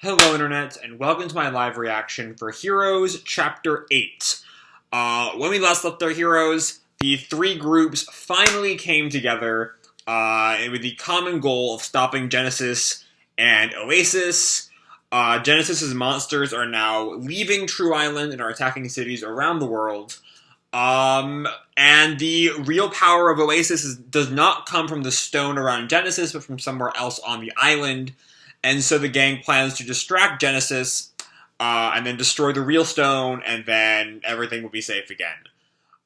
Hello Internet, and welcome to my live reaction for Heroes Chapter 8. When we last left our heroes, the three groups finally came together with the common goal of stopping Genesis and Oasis. Genesis's monsters are now leaving True Island and are attacking cities around the world. And the real power of Oasis does not come from the stone around Genesis, but from somewhere else on the island. And so the gang plans to distract Genesis, and then destroy the real stone, and then everything will be safe again.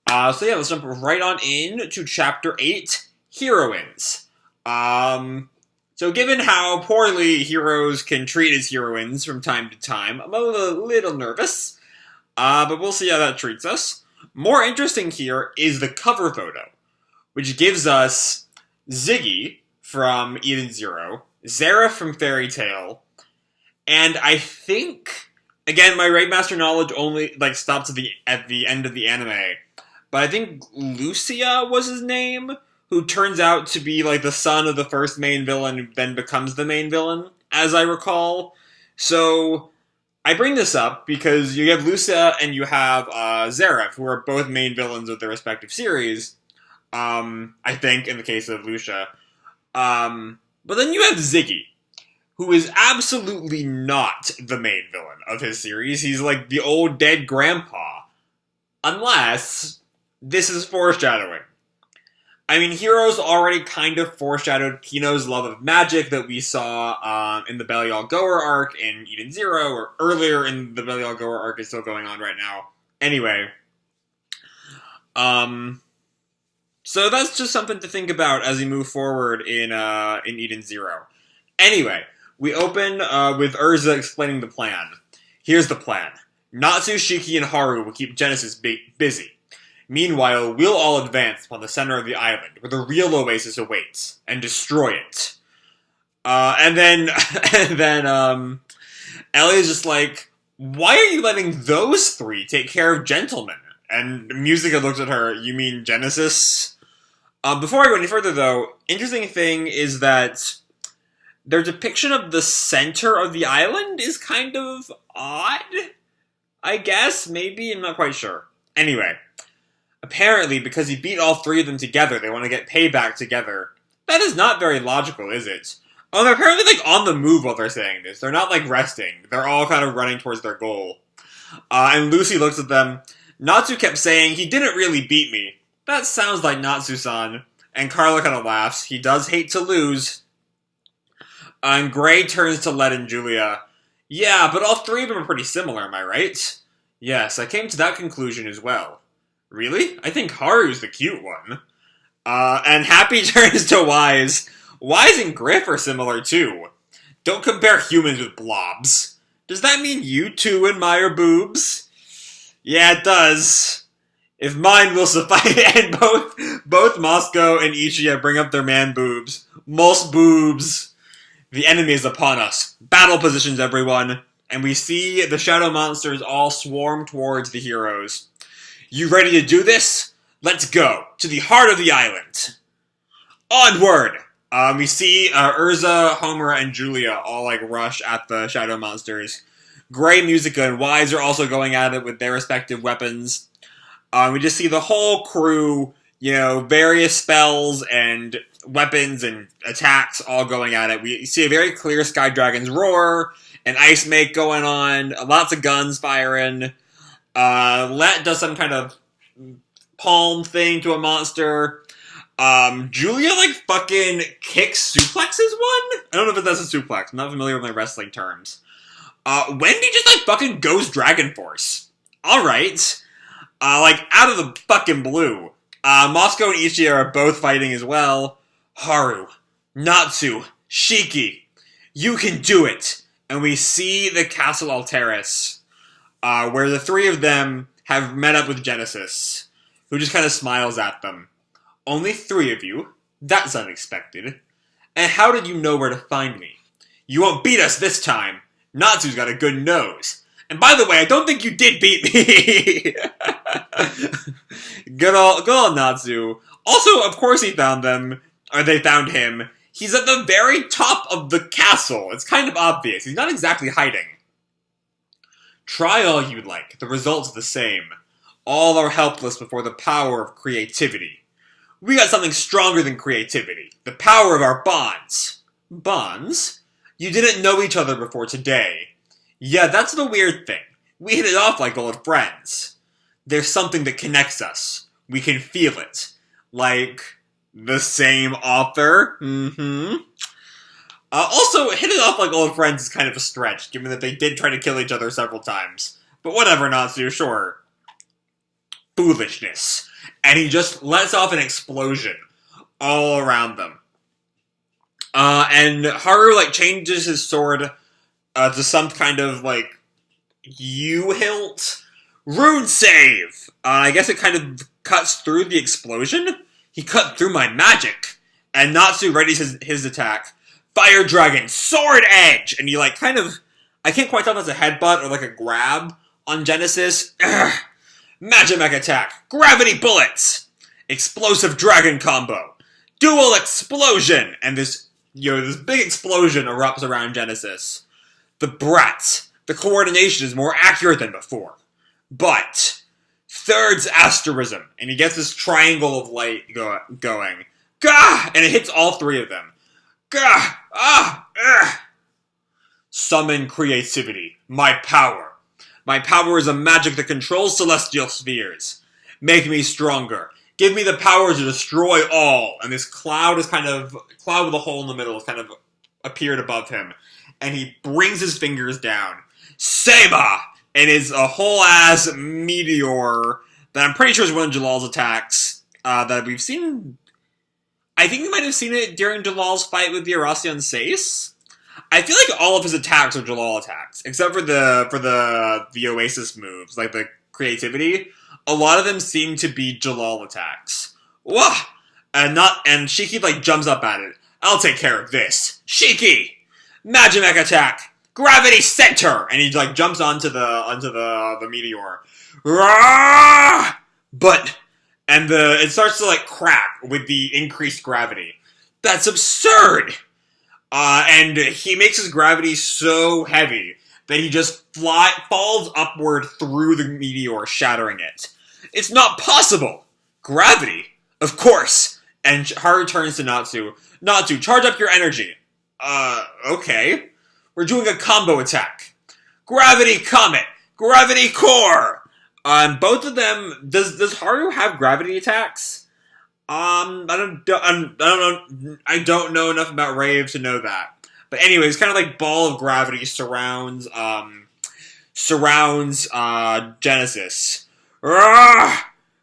So yeah, let's jump right on in to Chapter 8, Heroines. So given how poorly heroes can treat as heroines from time to time, I'm a little nervous, but we'll see how that treats us. More interesting here is the cover photo, which gives us Ziggy from Eden Zero, Zara from Fairy Tail, and I think, again, my Raidmaster knowledge only stops at the end of the anime, but I think Lucia was his name, who turns out to be the son of the first main villain, who then becomes the main villain, as I recall. So I bring this up because you have Lucia and you have Zareth, who are both main villains of their respective series. I think in the case of Lucia. But then you have Ziggy, who is absolutely not the main villain of his series. He's like the old dead grandpa. Unless this is foreshadowing. I mean, Heroes already kind of foreshadowed Kino's love of magic that we saw in the Belial Goer arc in Eden Zero, or earlier in the Belial Goer arc is still going on right now. Anyway. So that's just something to think about as we move forward in Eden Zero. Anyway, we open with Urza explaining the plan. Here's the plan. Natsu, Shiki, and Haru will keep Genesis busy. Meanwhile, we'll all advance upon the center of the island, where the real Oasis awaits, and destroy it. And then Ellie's just like, why are you letting those three take care of gentlemen? And Musica looks at her, you mean Genesis? Before I go any further, though, interesting thing is that their depiction of the center of the island is kind of odd, I guess? Maybe? I'm not quite sure. Anyway, apparently, because he beat all three of them together, they want to get payback together. That is not very logical, is it? Oh, they're apparently, on the move while they're saying this. They're not, resting. They're all kind of running towards their goal. And Lucy looks at them. Natsu kept saying, he didn't really beat me. That sounds like Natsu-san. And Carla kind of laughs. He does hate to lose. And Gray turns to Led and Julia. Yeah, but all three of them are pretty similar, am I right? Yes, I came to that conclusion as well. Really? I think Haru's the cute one. And Happy turns to Wise. Wise and Griff are similar too. Don't compare humans with blobs. Does that mean you two admire boobs? Yeah, it does. If mine will suffice, and both Moscow and Ichiya bring up their man boobs. Most boobs. The enemy is upon us. Battle positions, everyone. And we see the shadow monsters all swarm towards the heroes. You ready to do this? Let's go. To the heart of the island. Onward! We see Urza, Homer, and Julia all rush at the shadow monsters. Gray, Musica, and Wise are also going at it with their respective weapons. We just see the whole crew, various spells and weapons and attacks all going at it. We see a very clear Sky Dragon's roar, an ice make going on, lots of guns firing. Let does some kind of palm thing to a monster. Julia, fucking kicks suplexes one? I don't know if that's a suplex. I'm not familiar with my wrestling terms. Wendy just, fucking goes Dragon Force. Alright. Out of the fucking blue. Moscow and Ichiya are both fighting as well. Haru, Natsu, Shiki, you can do it! And we see the Castle Alteris, where the three of them have met up with Genesis, who just kind of smiles at them. Only three of you? That's unexpected. And how did you know where to find me? You won't beat us this time. Natsu's got a good nose. And by the way, I don't think you did beat me. Good old Natsu. Also, of course he found them, or they found him. He's at the very top of the castle. It's kind of obvious. He's not exactly hiding. Try all you like. The result's the same. All are helpless before the power of creativity. We got something stronger than creativity. The power of our bonds. Bonds? You didn't know each other before today. Yeah, that's the weird thing. We hit it off like old friends. There's something that connects us. We can feel it. Like the same author. Also, hit it off like old friends is kind of a stretch, given that they did try to kill each other several times. But whatever, Natsu, sure. Foolishness. And he just lets off an explosion all around them. And Haru, changes his sword to some kind of, U-hilt. Rune save! I guess it kind of cuts through the explosion? He cut through my magic! And Natsu readies his attack. Fire Dragon, Sword Edge! And he, I can't quite tell if that's a headbutt or, a grab on Genesis. Magimech attack, Gravity Bullets! Explosive Dragon combo. Dual Explosion! And this big explosion erupts around Genesis. The Brat. The coordination is more accurate than before. But, Third's Asterism. And he gets this triangle of light going. Gah! And it hits all three of them. Gah! Ah! Ugh! Summon creativity. My power. My power is a magic that controls celestial spheres. Make me stronger. Give me the power to destroy all. And this cloud with a hole in the middle has kind of appeared above him. And he brings his fingers down. Sema! It is a whole-ass meteor that I'm pretty sure is one of Jalal's attacks that we've seen. I think we might have seen it during Jalal's fight with the Aracian Sace. I feel like all of his attacks are Jalal attacks, except for the Oasis moves, like the creativity. A lot of them seem to be Jalal attacks. Wah! And Shiki jumps up at it. I'll take care of this. Shiki! Magimech attack! Gravity Center! And he jumps onto the meteor. Rah! It starts to crack with the increased gravity. That's absurd! And he makes his gravity so heavy that he just falls upward through the meteor, shattering it. It's not possible! Gravity? Of course! And Haru turns to Natsu. Natsu, charge up your energy. Okay. We're doing a combo attack. Gravity Comet! Gravity Core! Both of them, does Haru have gravity attacks? I don't know enough about Rave to know that. But anyways, kind of ball of gravity surrounds Genesis. Rah!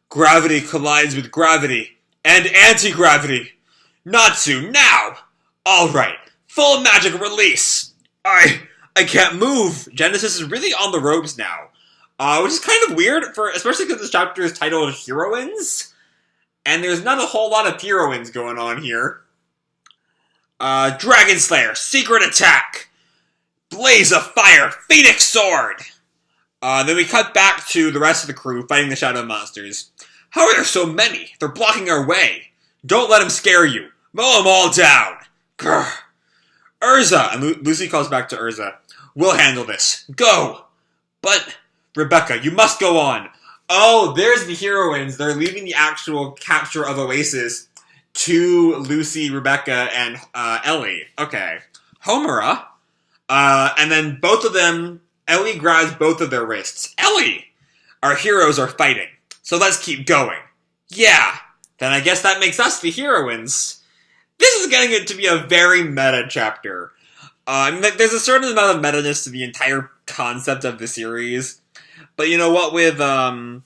Gravity collides with gravity and anti-gravity. Natsu, now! Alright, full magic release. I can't move. Genesis is really on the ropes now. Which is kind of weird, especially because this chapter is titled Heroines. And there's not a whole lot of heroines going on here. Dragon Slayer, Secret Attack. Blaze of Fire, Phoenix Sword. Then we cut back to the rest of the crew fighting the shadow monsters. How are there so many? They're blocking our way. Don't let them scare you. Mow them all down. Grr. Urza! And Lucy calls back to Urza. We'll handle this. Go! But, Rebecca, you must go on. Oh, there's the heroines. They're leaving the actual capture of Oasis to Lucy, Rebecca, and Ellie. Okay. Homura. And then both of them, Ellie grabs both of their wrists. Ellie! Our heroes are fighting. So let's keep going. Yeah. Then I guess that makes us the heroines. This is getting it to be a very meta chapter. There's a certain amount of meta-ness to the entire concept of the series. But you know what, with the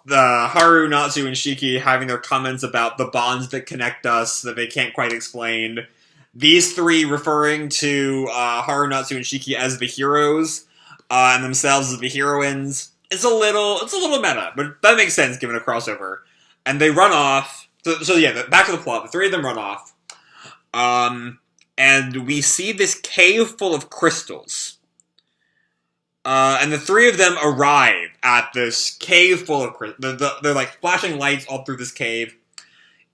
Haru, Natsu, and Shiki having their comments about the bonds that connect us that they can't quite explain, these three referring to Haru, Natsu, and Shiki as the heroes, and themselves as the heroines, it's a little meta, but that makes sense given a crossover. And they run off. So yeah, back to the plot. The three of them run off. And we see this cave full of crystals. And the three of them arrive at this cave full of crystals. They're flashing lights all through this cave.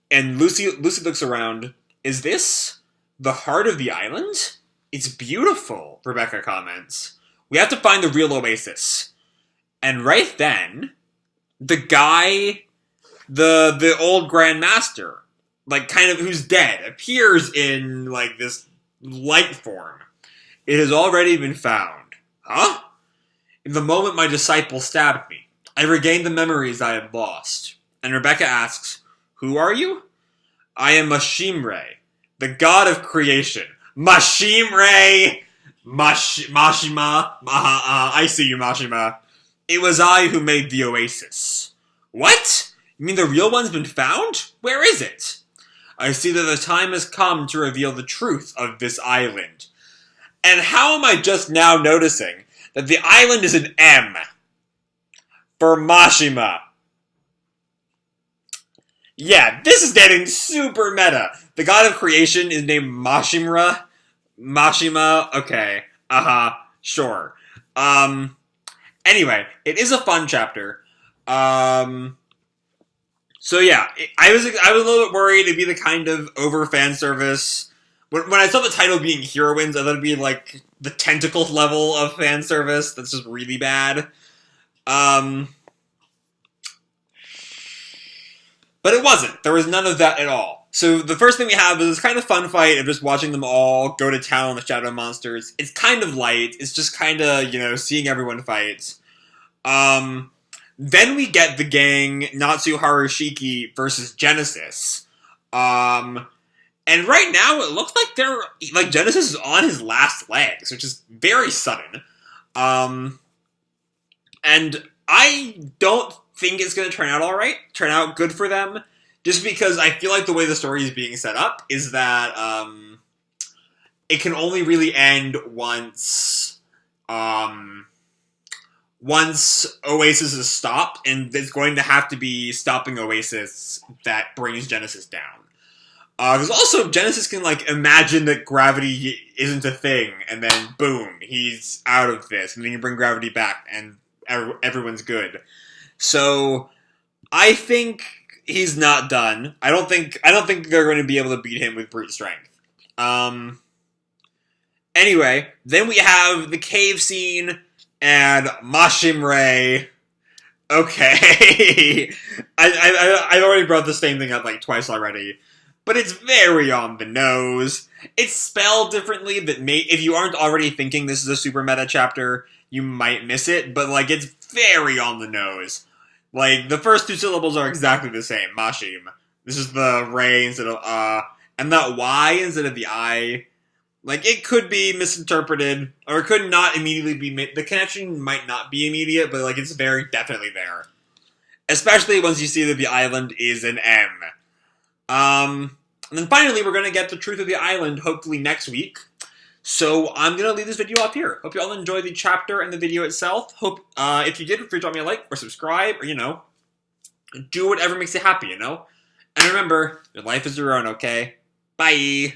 And Lucy looks around. Is this the heart of the island? It's beautiful, Rebecca comments. We have to find the real oasis. And right then, the guy, the old Grand Master, like kind of who's dead, appears in like this light form. It has already been found. Huh? In the moment my disciple stabbed me, I regained the memories I had lost. And Rebecca asks, who are you? I am Mashima, the god of creation. Mashima! Mashima. I see you, Mashima. It was I who made the oasis. What? You mean the real one's been found? Where is it? I see that the time has come to reveal the truth of this island. And how am I just now noticing that the island is an M for Mashima? Yeah, this is getting super meta. The god of creation is named Mashima. Mashima, okay. Sure. Anyway, it is a fun chapter. So yeah, I was a little bit worried it'd be the kind of over fan service. When I saw the title being Heroines, I thought it'd be like the tentacles level of fan service. That's just really bad. But it wasn't. There was none of that at all. So the first thing we have is this kind of fun fight of just watching them all go to town on the Shadow Monsters. It's kind of light. It's just kind of, seeing everyone fight. Then we get the gang, Natsu, Haru, Shiki versus Genesis. And right now it looks like Genesis is on his last legs, which is very sudden. And I don't think it's going to turn out good for them, just because I feel like the way the story is being set up is that it can only really end once Oasis is stopped, and it's going to have to be stopping Oasis that brings Genesis down. Because also, Genesis can, imagine that gravity isn't a thing, and then, boom, he's out of this, and then you bring gravity back, and everyone's good. So, I think he's not done. I don't think they're going to be able to beat him with brute strength. Anyway, then we have the cave scene, and Mashima. Okay. I've already brought the same thing up, twice already. But it's very on the nose. It's spelled differently that if you aren't already thinking this is a super meta chapter, you might miss it, but, it's very on the nose. The first two syllables are exactly the same, Mashim. This is the Ray instead of and that Y instead of the I. It could be misinterpreted, or it could not immediately be the connection might not be immediate, but, it's very definitely there. Especially once you see that the island is an M. And then finally, we're going to get the truth of the island, hopefully next week. So I'm going to leave this video off here. Hope you all enjoyed the chapter and the video itself. Hope, if you did, feel free to drop me a like or subscribe, or, do whatever makes you happy, And remember, your life is your own, okay? Bye!